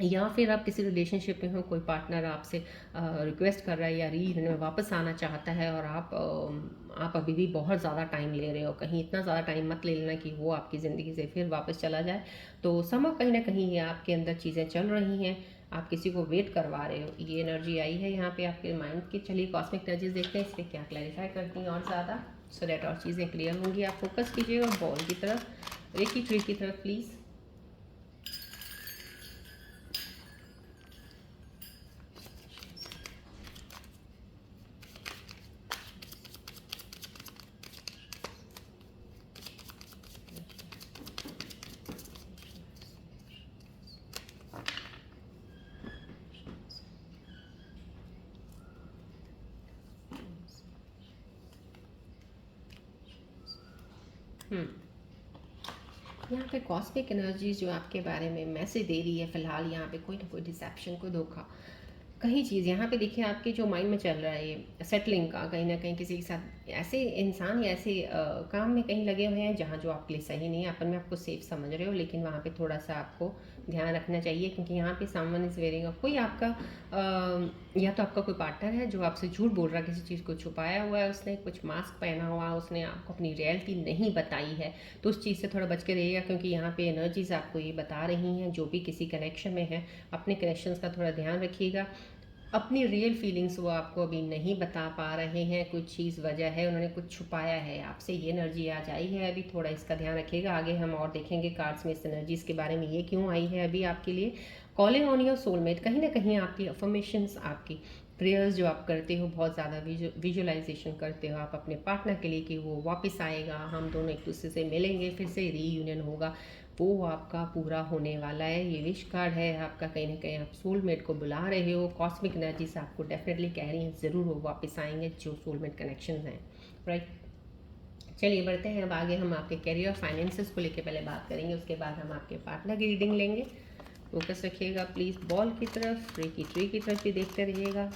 या फिर आप किसी रिलेशनशिप में हो, कोई पार्टनर आपसे रिक्वेस्ट कर रहा है या रीयूनियन में वापस आना चाहता है, और आप अभी भी बहुत ज़्यादा टाइम ले रहे हो। कहीं इतना ज़्यादा टाइम मत ले लेना कि वो आपकी ज़िंदगी से फिर वापस चला जाए। तो समा कहीं ना कहीं ये आपके अंदर चीज़ें चल रही हैं, आप किसी को वेट करवा रहे हो, ये एनर्जी आई है यहाँ पे आपके माइंड की। चलिए कॉस्मिक एनर्जीज देखते हैं इस पर क्या क्लैरिफाई करती हैं और ज़्यादा, सो दैट और चीज़ें क्लियर होंगी। आप फोकस कीजिएगा बॉल की तरफ, रेकी ट्री की तरफ प्लीज़। हुँ। यहाँ पे कॉस्मिक एनर्जी जो आपके बारे में मैसेज दे रही है फ़िलहाल, यहाँ पे कोई ना कोई डिसेप्शन, कोई धोखा, कहीं चीज़ यहाँ पे देखिए आपके जो माइंड में चल रहा है ये सेटलिंग का, कहीं ना कहीं किसी के साथ ऐसे इंसान या ऐसे काम में कहीं लगे हुए हैं जहाँ जो आपके लिए सही नहीं है। अपन में आपको सेफ समझ रहे हो, लेकिन वहाँ पे थोड़ा सा आपको ध्यान रखना चाहिए, क्योंकि यहाँ पे समवन इज़ वेयरिंग, कोई आपका या तो आपका कोई पार्टनर है जो आपसे झूठ बोल रहा है, किसी चीज़ को छुपाया हुआ है उसने, कुछ मास्क पहना हुआ है उसने, आपको अपनी रियलिटी नहीं बताई है। तो उस चीज़ से थोड़ा बच के रहिएगा, क्योंकि यहाँ पे एनर्जीज आपको ये बता रही हैं, जो भी किसी कनेक्शन में है अपने कनेक्शंस का थोड़ा ध्यान रखिएगा। अपनी रियल फीलिंग्स वो आपको अभी नहीं बता पा रहे हैं, कुछ चीज़ वजह है, उन्होंने कुछ छुपाया है आपसे, ये एनर्जी आज आई है। अभी थोड़ा इसका ध्यान रखिएगा, आगे हम और देखेंगे कार्ड्स में इस एनर्जीज़ के बारे में ये क्यों आई है अभी आपके लिए। कॉलिंग ऑन योर सोलमेट, कहीं ना कहीं आपकी अफर्मेशंस, आपकी प्रेयर्स जो आप करते हो, बहुत ज़्यादा विजुअलाइजेशन करते हो आप अपने पार्टनर के लिए कि वो वापस आएगा, हम दोनों एक दूसरे से मिलेंगे, फिर से रीयूनियन होगा, वो आपका पूरा होने वाला है। ये विश कार्ड है आपका, कहीं ना कहीं आप सोलमेट को बुला रहे हो। कॉस्मिक एनर्जी से आपको डेफिनेटली कह रही हैं ज़रूर वो वापस आएंगे, जो सोलमेट कनेक्शन हैं, राइट। चलिए बढ़ते हैं अब आगे, हम आपके करियर और फाइनेंसेस को लेकर पहले बात करेंगे, उसके बाद हम आपके पार्टनर की रीडिंग लेंगे। फोकस रखिएगा प्लीज़ बॉल की तरफ, फ्री की ट्री की तरफ भी देखते रहिएगा।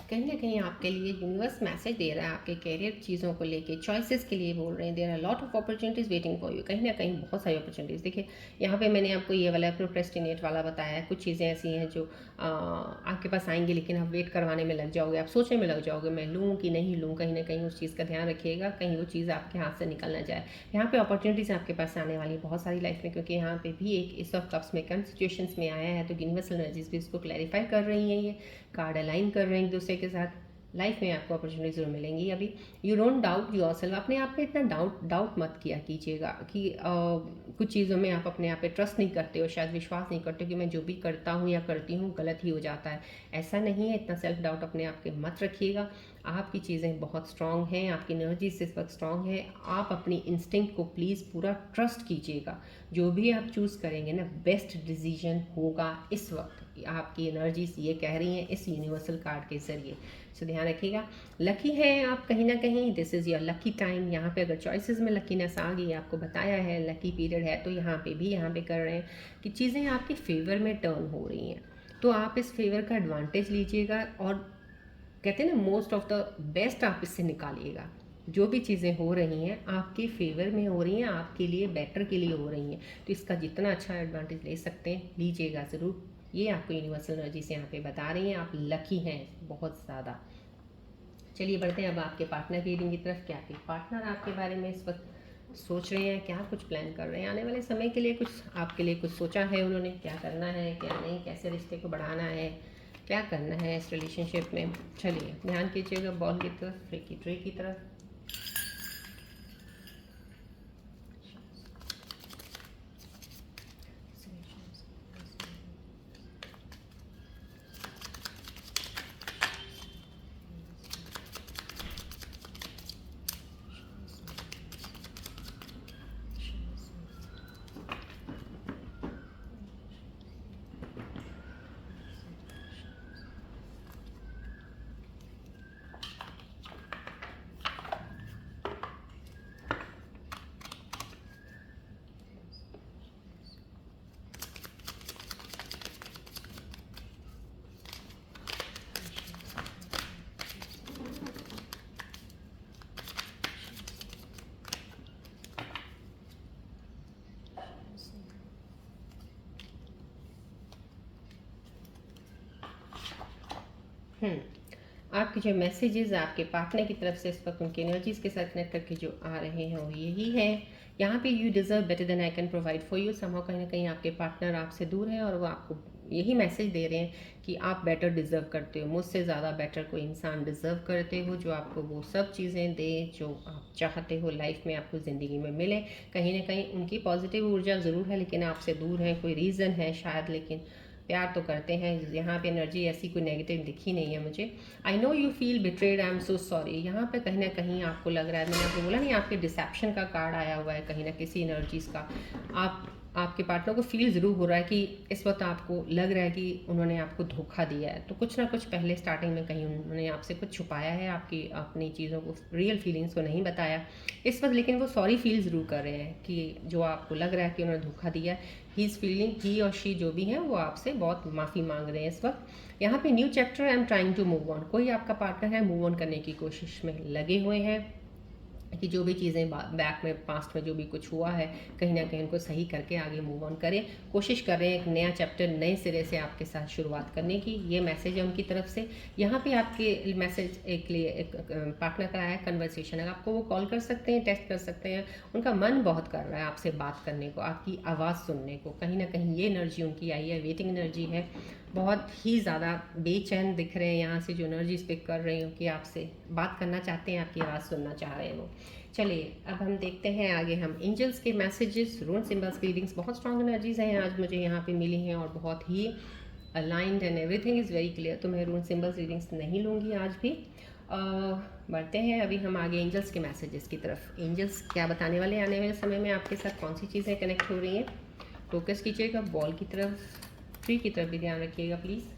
कहीं ना कहीं आपके लिए यूनिवर्स मैसेज दे रहा है, आपके कैरियर चीज़ों को लेके, चॉइसेस के लिए बोल रहे हैं। There are lot of opportunities waiting for you, कहीं ना कहीं बहुत सारी अपॉर्चुनिटीज़। देखिए यहाँ पे मैंने आपको ये वाला प्रोक्रेस्टिनेट वाला बताया है, कुछ चीज़ें ऐसी हैं जो आपके पास आएंगी, लेकिन आप वेट करवाने में लग जाओगे, आप सोचने में लग जाओगे मैं लूँ कि नहीं लूँ। कहीं ना कहीं उस चीज़ का ध्यान रखिएगा, कहीं वो चीज़ आपके हाथ से निकल ना जाए। यहाँ पे अपॉर्चुनिटीज़ आपके पास आने वाली बहुत सारी लाइफ में, क्योंकि यहाँ पे भी एक इस ऑफ कप्स में कम सिचुएशंस में आया है, तो यूनिवर्सल एनर्जीज भी इसको क्लैरिफाई कर रही हैं, ये कार्ड अलाइन कर रहे हैं एक दूसरे के साथ। लाइफ में आपको अपॉर्चुनिटी जरूर मिलेंगी। अभी you don't doubt your self, अपने आप पे इतना डाउट मत किया कीजिएगा कि कुछ चीज़ों में आप अपने आप पे ट्रस्ट नहीं करते हो, शायद विश्वास नहीं करते हो कि मैं जो भी करता हूँ या करती हूँ गलत ही हो जाता है। ऐसा नहीं है, इतना सेल्फ डाउट अपने आप के मत रखिएगा। आपकी चीज़ें बहुत स्ट्रांग हैं, आपकी एनर्जी इस वक्त स्ट्रांग है। आप अपनी इंस्टिंक्ट को प्लीज़ पूरा ट्रस्ट कीजिएगा, जो भी आप चूज़ करेंगे ना बेस्ट डिसीजन होगा इस वक्त। आपकी एनर्जीज ये कह रही हैं इस यूनिवर्सल कार्ड के ज़रिए, सो ध्यान रखिएगा। लकी हैं आप कहीं ना कहीं, this is your lucky time. यहाँ पे अगर चॉइसेस में लकीनेस आ गई, आपको बताया है लकी पीरियड है, तो यहाँ पे भी यहाँ पे कर रहे हैं कि चीज़ें आपके फेवर में टर्न हो रही हैं, तो आप इस फेवर का एडवांटेज लीजिएगा और कहते हैं ना मोस्ट ऑफ द बेस्ट आप इससे निकालिएगा। जो भी चीज़ें हो रही हैं आपके फेवर में हो रही हैं, आपके लिए बेटर के लिए हो रही हैं, तो इसका जितना अच्छा एडवांटेज ले सकते हैं लीजिएगा ज़रूर। ये आपको यूनिवर्सल एनर्जी से यहाँ पे बता रही हैं, आप लकी हैं बहुत ज़्यादा। चलिए बढ़ते हैं अब आपके पार्टनर की रीडिंग की तरफ। क्या आपके पार्टनर आपके बारे में इस वक्त सोच रहे हैं, क्या कुछ प्लान कर रहे हैं आने वाले समय के लिए, कुछ आपके लिए कुछ सोचा है उन्होंने, क्या करना है क्या नहीं, कैसे रिश्ते को बढ़ाना है, क्या करना है इस रिलेशनशिप में। चलिए ध्यान कीजिएगा बॉल की तरफ, फ्री की ट्री की तरफ। आपके जो मैसेजेस आपके पार्टनर की तरफ से इस वक्त उनकी एनर्जीज के साथ कनेक्ट करके जो आ रहे हैं वो यही है। यहाँ पे you deserve better than I can provide for you. Somehow कहीं ना कहीं आपके पार्टनर आपसे दूर है और वो आपको यही मैसेज दे रहे हैं कि आप बेटर डिज़र्व करते हो, मुझसे ज़्यादा बेटर कोई इंसान डिज़र्व करते हो, जो आपको वो सब चीज़ें दे जो आप चाहते हो लाइफ में आपको ज़िंदगी में मिले। कहीं ना कहीं उनकी पॉजिटिव ऊर्जा ज़रूर है, लेकिन आपसे दूर है, कोई रीज़न है शायद, लेकिन प्यार तो करते हैं। यहाँ पे एनर्जी ऐसी कोई नेगेटिव दिखी नहीं है मुझे। I know you feel betrayed, I am so sorry. यहाँ पे कहीं ना कहीं आपको लग रहा है, मैंने आपको बोला नहीं, आपके डिसेप्शन का कार्ड आया हुआ है कहीं ना किसी एनर्जीज़ का। आप आपके पार्टनर को फील ज़रूर हो रहा है कि इस वक्त आपको लग रहा है कि उन्होंने आपको धोखा दिया है, तो कुछ ना कुछ पहले स्टार्टिंग में कहीं उन्होंने आपसे कुछ छुपाया है, आपकी अपनी चीज़ों को, रियल फीलिंग्स को नहीं बताया इस वक्त। लेकिन वो सॉरी फील ज़रूर कर रहे हैं कि जो आपको लग रहा है कि उन्होंने धोखा दिया है। ही इज़ फीलिंग, ही और शी जो भी हैं वो आपसे बहुत माफ़ी मांग रहे हैं इस वक्त। यहाँ पे new chapter, I am trying to move on. कोई आपका पार्टनर है, मूव ऑन करने की कोशिश में लगे हुए हैं कि जो भी चीज़ें बैक में पास्ट में जो भी कुछ हुआ है, कहीं ना कहीं उनको सही करके आगे मूव ऑन करें। कोशिश कर रहे हैं एक नया चैप्टर नए सिरे से आपके साथ शुरुआत करने की। ये मैसेज है उनकी तरफ से। यहाँ पे आपके मैसेज एक लिए एक पार्टनर का आया है, कन्वर्सेशन है। आपको वो कॉल कर सकते हैं, टेक्स्ट कर सकते हैं। उनका मन बहुत कर रहा है आपसे बात करने को, आपकी आवाज़ सुनने को। कहीं ना कहीं ये एनर्जी उनकी आई है, वेटिंग एनर्जी है। बहुत ही ज़्यादा बेचैन दिख रहे हैं यहाँ से, जो एनर्जी स्पिक कर रही हूँ कि आपसे बात करना चाहते हैं, आपकी आवाज़ सुनना चाह रहे हैं वो। चलिए अब हम देखते हैं आगे हम एंजल्स के मैसेजेस, रून सिंबल्स की रीडिंग्स। बहुत स्ट्रॉन्ग एनर्जीज हैं आज मुझे यहाँ पे मिली हैं और बहुत ही aligned and everything is very clear. तो मैं रून सिंबल्स रीडिंग्स नहीं लूँगी आज भी। बढ़ते हैं अभी हम आगे एंजल्स के मैसेजेस की तरफ। एंजल्स क्या बताने वाले आने वाले समय में आपके साथ, कौन सी चीज़ें कनेक्ट हो रही हैं। फोकस कीजिएगा बॉल की तरफ, ट्री की तरफ भी ध्यान रखिएगा प्लीज़।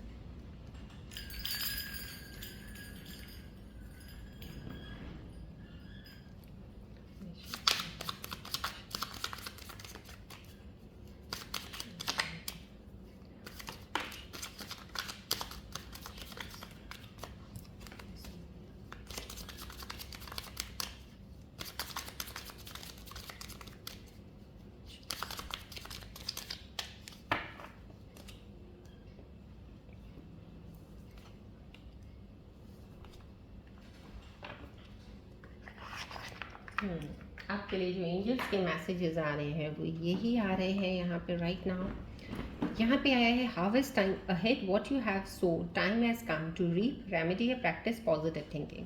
आपके लिए जो एंजल्स के मैसेजेस आ रहे हैं वो यही आ रहे हैं यहाँ पे राइट नाउ। यहाँ पे आया है, harvest time ahead what you have sow, time has come to reap, remedy practice positive thinking.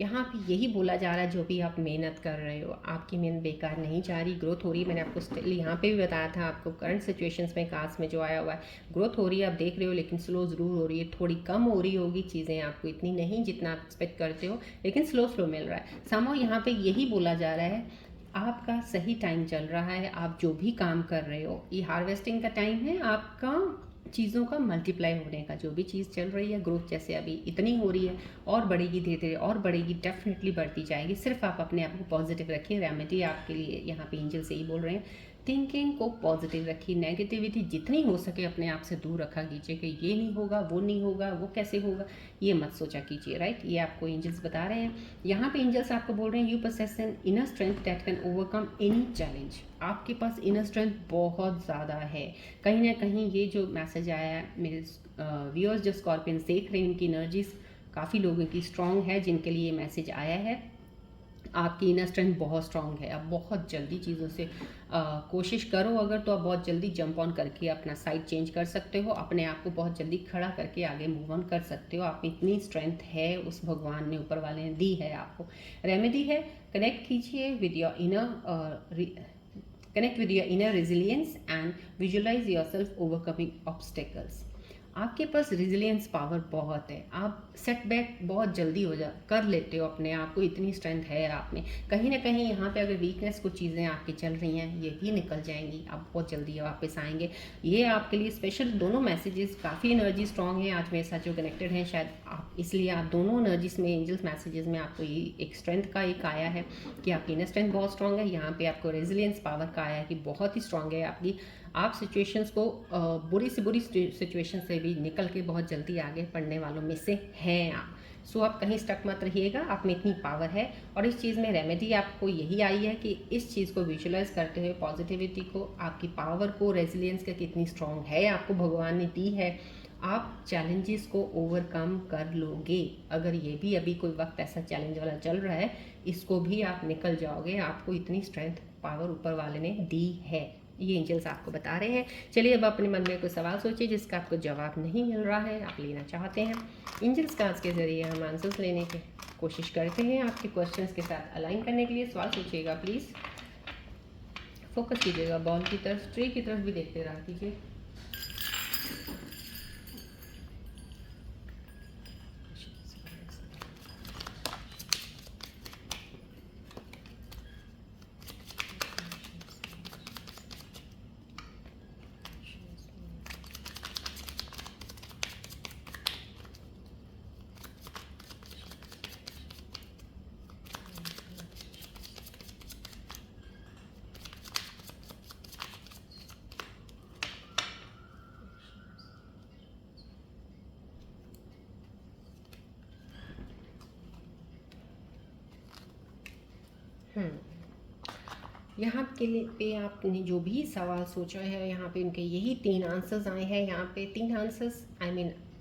यहाँ पे यही बोला जा रहा है, जो भी आप मेहनत कर रहे हो आपकी मेहनत बेकार नहीं जा रही, ग्रोथ हो रही है। मैंने आपको स्टिल यहाँ पे भी बताया था, आपको करंट सिचुएशंस में कास्ट में जो आया हुआ है, ग्रोथ हो रही है, आप देख रहे हो, लेकिन स्लो ज़रूर हो रही है। थोड़ी कम हो रही होगी चीज़ें, आपको इतनी नहीं जितना आप एक्सपेक्ट करते हो, लेकिन स्लो स्लो मिल रहा है। समहाउ यहाँ पे यही बोला जा रहा है, आपका सही टाइम चल रहा है। आप जो भी काम कर रहे हो, ये हार्वेस्टिंग का टाइम है आपका, चीज़ों का मल्टीप्लाई होने का। जो भी चीज़ चल रही है, ग्रोथ जैसे अभी इतनी हो रही है और बढ़ेगी, धीरे धीरे और बढ़ेगी, डेफिनेटली बढ़ती जाएगी। सिर्फ आप अपने आप को पॉजिटिव रखिए। रेमेडी आपके लिए यहाँ पे एंजल से ही बोल रहे हैं, थिंकिंग को पॉजिटिव रखिए। नेगेटिविटी जितनी हो सके अपने आप से दूर रखा कीजिए कि ये नहीं होगा, वो नहीं होगा, वो कैसे होगा, ये मत सोचा कीजिए। राइट, ये आपको एंजल्स बता रहे हैं। यहाँ पे एंजल्स आपको बोल रहे हैं, you possess an inner strength that can overcome any challenge. आपके पास इनर स्ट्रेंथ बहुत ज़्यादा है। कहीं ना कहीं ये जो मैसेज आया है, मेरे व्यूअर्स जो स्कॉर्पियंस देख रहे हैं, उनकी एनर्जीज काफ़ी लोगों की स्ट्रांग है, जिनके लिए ये मैसेज आया है। आपकी इनर स्ट्रेंथ बहुत स्ट्रांग है। आप बहुत जल्दी चीज़ों से कोशिश करो अगर, तो आप बहुत जल्दी जंप ऑन करके अपना साइड चेंज कर सकते हो, अपने आप को बहुत जल्दी खड़ा करके आगे मूव ऑन कर सकते हो। आप इतनी स्ट्रेंथ है, उस भगवान ने, ऊपर वाले ने दी है आपको। रेमेडी है, कनेक्ट कीजिए with your inner, connect with your inner resilience and visualise yourself overcoming obstacles. आपके पास रेजिलियंस पावर बहुत है। आप सेटबैक बहुत जल्दी हो जा कर लेते हो अपने आप को, इतनी स्ट्रेंथ है आप में। कहीं ना कहीं यहाँ पे अगर वीकनेस कुछ चीज़ें आपकी चल रही हैं, ये भी निकल जाएंगी, आप बहुत जल्दी वापस आएंगे। ये आपके लिए स्पेशल दोनों मैसेजेस, काफ़ी एनर्जी स्ट्रांग है आज मेरे साथ जो कनेक्टेड हैं, शायद आप इसलिए आप दोनों एनर्जीज में, एंजल्स मैसेजेस में आपको ये एक स्ट्रेंथ का एक आया है कि आपकी इनर स्ट्रेंथ बहुत स्ट्रांग है। यहाँ पे आपको रेजिलियंस पावर का आया है कि बहुत ही स्ट्रांग है आपकी। आप सिचुएशंस को, बुरी से बुरी सिचुएशन से भी निकल के बहुत जल्दी आगे बढ़ने वालों में से हैं आप। सो आप कहीं स्टक मत रहिएगा, आप में इतनी पावर है। और इस चीज़ में रेमेडी आपको यही आई है कि इस चीज़ को विजुअलाइज करते हुए, पॉजिटिविटी को, आपकी पावर को, रेजिलियंस का कितनी स्ट्रांग है आपको भगवान ने दी है। आप चैलेंजेस को ओवरकम कर लोगे। अगर ये भी अभी कोई वक्त ऐसा चैलेंज वाला चल रहा है, इसको भी आप निकल जाओगे। आपको इतनी स्ट्रेंथ, पावर ऊपर वाले ने दी है। ये एंजल्स आपको बता रहे हैं। चलिए अब अपने मन में कोई सवाल सोचिए जिसका आपको जवाब नहीं मिल रहा है, आप लेना चाहते हैं। एंजल्स कार्ड्स के ज़रिए हम आंसर्स लेने की कोशिश करते हैं आपके क्वेश्चंस के साथ अलाइन करने के लिए। सवाल सोचिएगा प्लीज़, फोकस कीजिएगा बॉल की तरफ, ट्री की तरफ भी देखते रहा कीजिए। यहाँ के लिए पे आपने जो भी सवाल सोचा है, यहाँ पे उनके यही 3 आंसर्स आए हैं। यहाँ पे 3 आंसर्स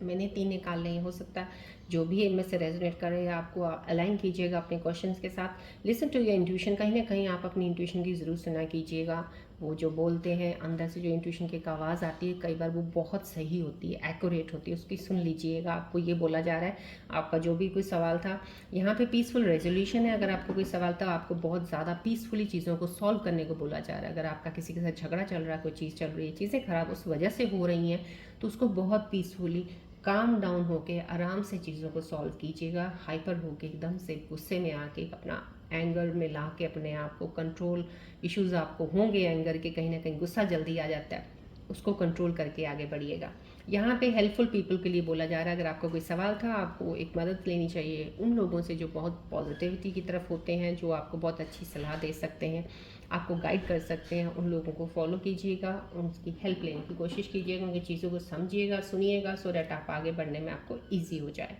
मैंने 3 निकाल लिए, हो सकता जो भी इनमें से रेजोनेट करे आपको अलाइन कीजिएगा अपने क्वेश्चंस के साथ। लिसन टू योर इंट्यूशन, कहीं ना कहीं आप अपनी इंट्यूशन की ज़रूर सुना कीजिएगा। वो जो बोलते हैं अंदर से जो इंट्यूशन की एक आवाज़ आती है, कई बार वो बहुत सही होती है, एक्यूरेट होती है, उसकी सुन लीजिएगा। आपको ये बोला जा रहा है आपका जो भी कोई सवाल था, यहाँ पे पीसफुल रेजोल्यूशन है। अगर आपको कोई सवाल था, आपको बहुत ज़्यादा पीसफुली चीज़ों को सॉल्व करने को बोला जा रहा है। अगर आपका किसी के साथ झगड़ा चल रहा है, कोई चीज़ चल रही है, चीज़ें खराब उस वजह से हो रही हैं, तो उसको बहुत पीसफुली काम डाउन होके आराम से चीज़ों को सॉल्व कीजिएगा। हाइपर होके एकदम से गुस्से में आके अपना एंगर में ला के अपने आप को कंट्रोल, इश्यूज आपको होंगे एंगर के, कहीं ना कहीं गुस्सा जल्दी आ जाता है, उसको कंट्रोल करके आगे बढ़िएगा। यहाँ पे हेल्पफुल पीपल के लिए बोला जा रहा है। अगर आपको कोई सवाल था, आपको एक मदद लेनी चाहिए उन लोगों से जो बहुत पॉजिटिविटी की तरफ होते हैं, जो आपको बहुत अच्छी सलाह दे सकते हैं, आपको गाइड कर सकते हैं। उन लोगों को फॉलो कीजिएगा, उनकी हेल्प लेने की कोशिश कीजिएगा, उनकी चीज़ों को समझिएगा, सुनिएगा, सो दैट आप आगे बढ़ने में आपको ईजी हो जाए।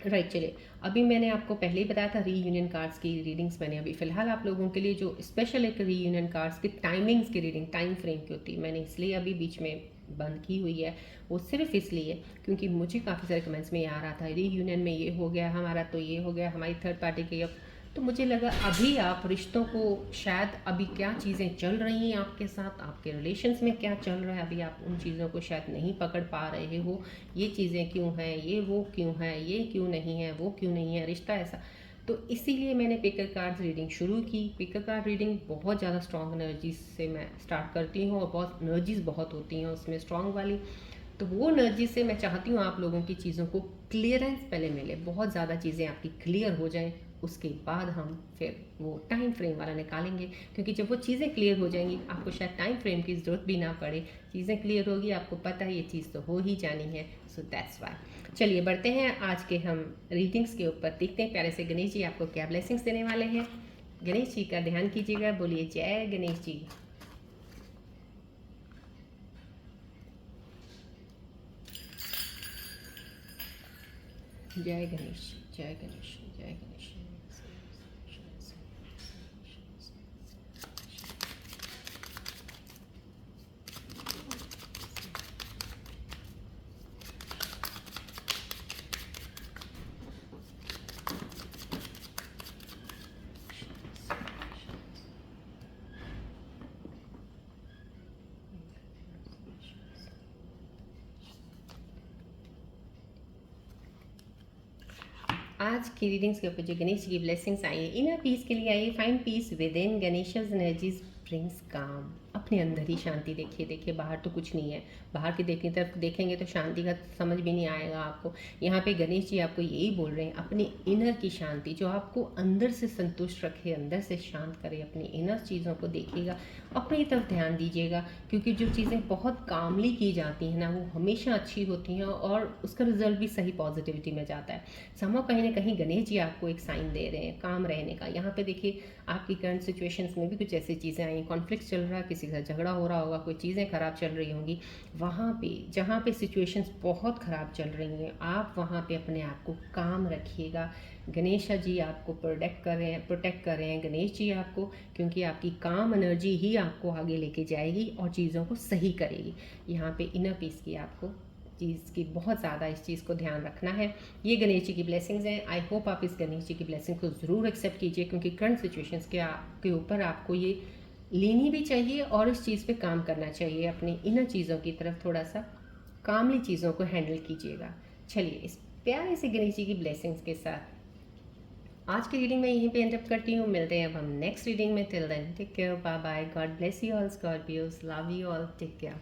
राइट, चलिए अभी मैंने आपको पहले ही बताया था रीयूनियन कार्ड्स की रीडिंग्स मैंने अभी फ़िलहाल आप लोगों के लिए जो स्पेशल एक रीयूनियन कार्ड्स की टाइमिंग्स की रीडिंग, टाइम फ्रेम की होती है, मैंने इसलिए अभी बीच में बंद की हुई है। वो सिर्फ इसलिए क्योंकि मुझे काफ़ी सारे कमेंट्स में ये आ रहा था रीयूनियन में ये हो गया हमारा, तो ये हो गया हमारी थर्ड पार्टी की। अब तो मुझे लगा अभी आप रिश्तों को, शायद अभी क्या चीज़ें चल रही हैं आपके साथ, आपके रिलेशंस में क्या चल रहा है, अभी आप उन चीज़ों को शायद नहीं पकड़ पा रहे हो। ये चीज़ें क्यों हैं, ये वो क्यों है, ये क्यों नहीं है, वो क्यों नहीं है, रिश्ता ऐसा। तो इसीलिए मैंने पिकर कार्ड्स रीडिंग शुरू की। पिकर कार्ड रीडिंग बहुत ज़्यादा स्ट्रॉन्ग एनर्जीज से मैं स्टार्ट करती हूँ, और बहुत एनर्जीज बहुत होती हैं उसमें स्ट्रॉन्ग वाली। तो वो एनर्जी से मैं चाहती हूँ आप लोगों की चीज़ों को क्लियरेंस पहले मिले, बहुत ज़्यादा चीज़ें आपकी क्लियर हो जाएं, उसके बाद हम फिर वो टाइम फ्रेम वाला निकालेंगे। क्योंकि जब वो चीज़ें क्लियर हो जाएंगी, आपको शायद टाइम फ्रेम की ज़रूरत भी ना पड़े, चीज़ें क्लियर होगी, आपको पता है ये चीज़ तो हो ही जानी है। So that's why. चलिए बढ़ते हैं आज के हम रीडिंग्स के ऊपर, देखते हैं प्यारे से गणेश जी आपको क्या ब्लेसिंग्स देने वाले हैं। गणेश जी का ध्यान कीजिएगा, बोलिए जय गणेश जी। जय गणेश, जय गणेश, जय गणेश। आज की रीडिंग्स के ऊपर जो गणेश जी की ब्लेसिंग्स आई है, इनर पीस के लिए आई है। Find peace within, Ganesh's energies brings calm. अपने अंदर ही शांति देखिए, देखिए बाहर तो कुछ नहीं है, बाहर की देखने तरफ देखेंगे तो शांति का समझ भी नहीं आएगा आपको। यहाँ पे गणेश जी आपको यही बोल रहे हैं, अपनी इनर की शांति जो आपको अंदर से संतुष्ट रखे, अंदर से शांत करे, अपनी इनर चीज़ों को देखिएगा, अपनी तरफ ध्यान दीजिएगा। क्योंकि जो चीज़ें बहुत कामली की जाती हैं ना, वो हमेशा अच्छी होती हैं और उसका रिजल्ट भी सही पॉजिटिविटी में जाता है। समझो कहीं ना कहीं गणेश जी आपको एक साइन दे रहे हैं काम रहने का। यहाँ पे देखिए आपकी करंट सिचुएशंस में भी कुछ ऐसी चीज़ें आई, कॉन्फ्लिक्ट चल रहा है, किसी का झगड़ा हो रहा होगा, कोई चीज़ें ख़राब चल रही होंगी। वहाँ पे जहाँ पे सिचुएशंस बहुत ख़राब चल रही हैं, आप वहाँ पे अपने आप को काम रखिएगा। गणेश जी आपको प्रोटेक्ट कर रहे हैं गणेश जी आपको, क्योंकि आपकी काम एनर्जी ही आपको आगे लेके जाएगी और चीज़ों को सही करेगी। यहाँ पे इनर पीस की आपको चीज़ की बहुत ज़्यादा इस चीज़ को ध्यान रखना है। ये गणेश जी की ब्लेसिंग्स हैं। आई होप आप इस गणेश जी की ब्लेसिंग को ज़रूर एक्सेप्ट कीजिए, क्योंकि करंट सिचुएशंस के ऊपर आपको ये लेनी भी चाहिए और उस चीज़ पे काम करना चाहिए, अपनी इनर चीज़ों की तरफ थोड़ा सा कामली चीज़ों को हैंडल कीजिएगा। चलिए इस प्यारे से गणेश जी की ब्लेसिंग्स के साथ आज की रीडिंग मैं यहीं पे एंड अप करती हूँ। मिलते हैं अब हम नेक्स्ट रीडिंग में। Till then take care, bye bye, God bless you all Scorpios, love you all, take care.